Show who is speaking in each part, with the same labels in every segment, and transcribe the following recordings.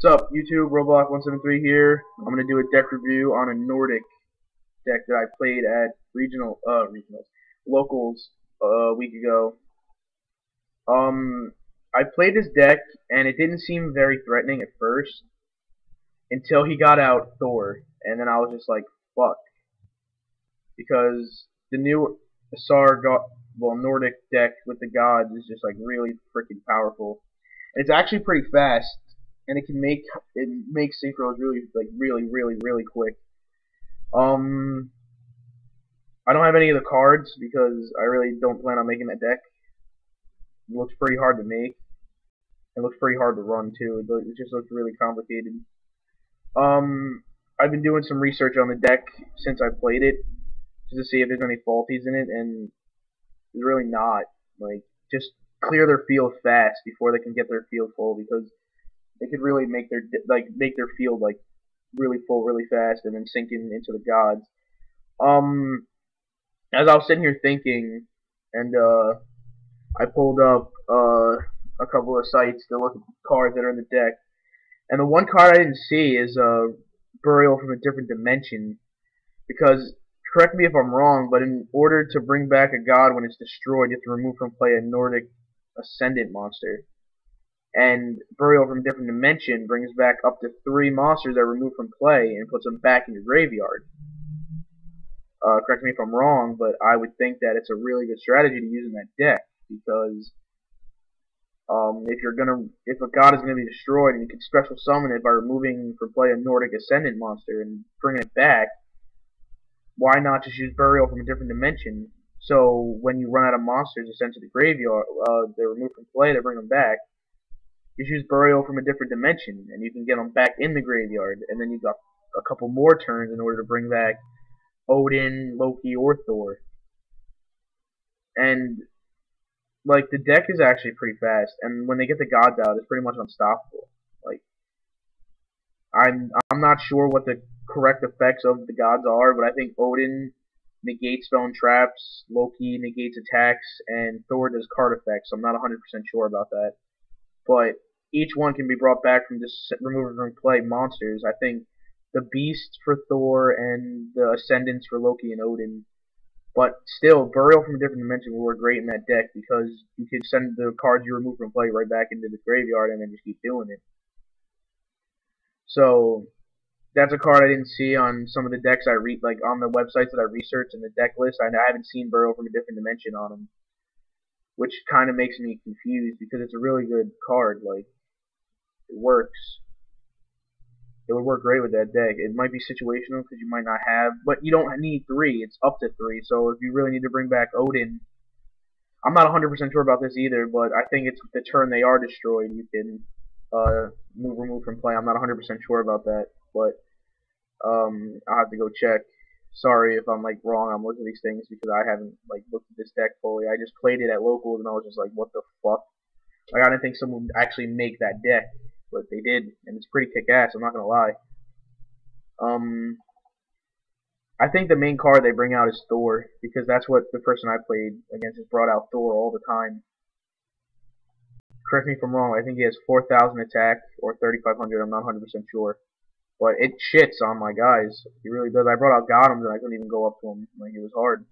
Speaker 1: What's up, YouTube? Roblox173 here. I'm gonna do a deck review on a Nordic deck that I played at locals a week ago. I played this deck and it didn't seem very threatening at first until he got out Thor, and then I was just like, fuck, because the new Nordic deck with the gods is just like really freaking powerful. And it's actually pretty fast, and it makes synchros really quick. I don't have any of the cards because I really don't plan on making that deck. It looks pretty hard to make. It looks pretty hard to run too. It just looks really complicated. I've been doing some research on the deck since I played it, just to see if there's any faulties in it, and there's really not. Like, just clear their field fast before they can get their field full, because they could really make their field like really full really fast and then sink into the gods. As I was sitting here thinking, and I pulled up a couple of sites to look at the cards that are in the deck, and the one card I didn't see is Burial from a Different Dimension, because, correct me if I'm wrong, but in order to bring back a god when it's destroyed, you have to remove from play a Nordic Ascendant monster. And Burial from a Different Dimension brings back up to 3 monsters that are removed from play and puts them back in your graveyard. Correct me if I'm wrong, but I would think that it's a really good strategy to use in that deck, because if a god is gonna be destroyed and you can special summon it by removing from play a Nordic Ascendant monster and bringing it back, why not just use Burial from a Different Dimension? So when you run out of monsters to send to the graveyard, they're removed from play, they bring them back. Just use Burial from a Different Dimension, and you can get them back in the graveyard, and then you've got a couple more turns in order to bring back Odin, Loki, or Thor. And like, the deck is actually pretty fast, and when they get the gods out, it's pretty much unstoppable. Like, I'm not sure what the correct effects of the gods are, but I think Odin negates spell and traps, Loki negates attacks, and Thor does card effects. I'm not 100% sure about that, but each one can be brought back from just removing from play monsters. I think the Beast for Thor and the Ascendants for Loki and Odin. But still, Burial from a Different Dimension will work great in that deck, because you can send the cards you remove from play right back into the graveyard and then just keep doing it. So that's a card I didn't see on some of the decks I read, like on the websites that I researched in the deck list. I haven't seen Burial from a Different Dimension on them, which kind of makes me confused, because it's a really good card. Like, it works. It would work great with that deck. It might be situational because you might not have, but you don't need 3. It's up to 3. So if you really need to bring back Odin, I'm not 100% sure about this either, but I think it's the turn they are destroyed, you can remove from play. I'm not 100% sure about that, but I'll have to go check. Sorry if I'm like wrong on most of these things, because I haven't like looked at this deck fully. I just played it at locals and I was just like, what the fuck? Like, I didn't think someone would actually make that deck, but they did, and it's pretty kick-ass, I'm not gonna lie. I think the main card they bring out is Thor, because that's what the person I played against has brought out Thor all the time. Correct me if I'm wrong, I think he has 4,000 attack, or 3,500, I'm not 100% sure. But it shits on my guys. He really does. I brought out Gothams and I couldn't even go up to him. Like, it was hard.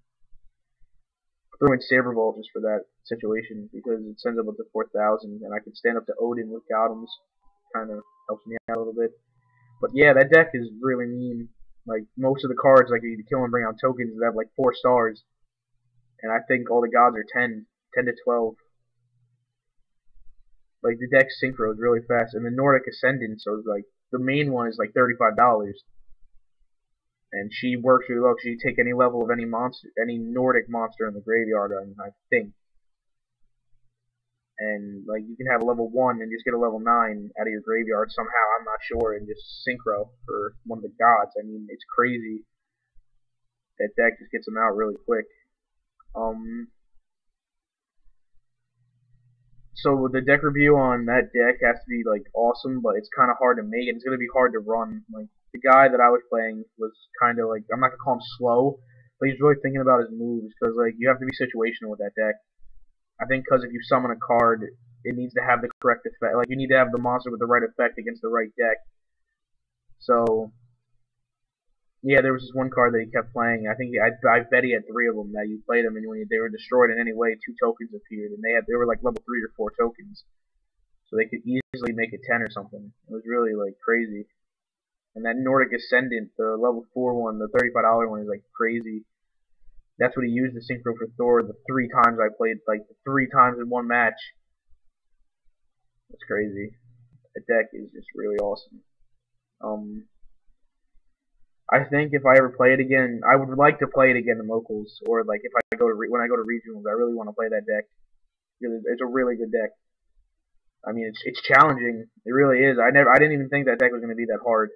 Speaker 1: I threw in Saber Ball just for that situation, because it sends up to 4,000, and I could stand up to Odin with Gothams. Kind of helps me out a little bit. But yeah, that deck is really mean. Like, most of the cards, like, you kill and bring out tokens that have like 4 stars, and I think all the gods are 10 to 12. Like, the deck synchros really fast, and the Nordic Ascendant, so like the main one is like $35, and she works really well. She can take any level of any monster, any Nordic monster in the graveyard, I think. And like, you can have a level 1 and just get a level 9 out of your graveyard somehow, I'm not sure, and just synchro for one of the gods. I mean, it's crazy. That deck just gets them out really quick. So the deck review on that deck has to be like awesome, but it's kind of hard to make, and it's gonna be hard to run. Like, the guy that I was playing was kind of like, I'm not gonna call him slow, but he's really thinking about his moves, because like, you have to be situational with that deck. I think because if you summon a card it needs to have the correct effect. Like, you need to have the monster with the right effect against the right deck. So, yeah, there was this one card that he kept playing. I think I bet he had 3 of them that you played them, and when they were destroyed in any way, 2 tokens appeared, and they were like level 3 or 4 tokens, so they could easily make it 10 or something. It was really like crazy. And that Nordic Ascendant, the level 4 one, the $35 one, is like crazy. That's what he used the Synchro for Thor the 3 times I played, like 3 times in one match. It's crazy. The deck is just really awesome. I think if I ever play it again, I would like to play it again in locals, or like if I go to when I go to regionals, I really want to play that deck because it's a really good deck. I mean, it's challenging. It really is. I didn't even think that deck was going to be that hard,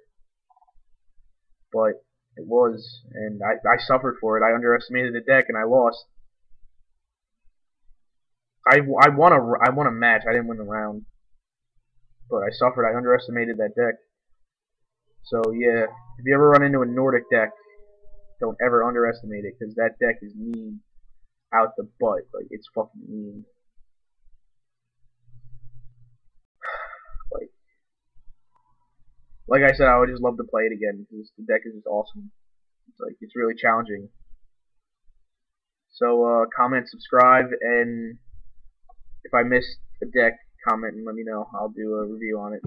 Speaker 1: but it was, and I suffered for it. I underestimated the deck, and I lost. I won a match. I didn't win the round, but I suffered. I underestimated that deck. So yeah, if you ever run into a Nordic deck, don't ever underestimate it, because that deck is mean out the butt. Like, it's fucking mean. Like, like I said, I would just love to play it again because the deck is just awesome. It's like, it's really challenging. So comment, subscribe, and if I missed a deck, comment and let me know. I'll do a review on it.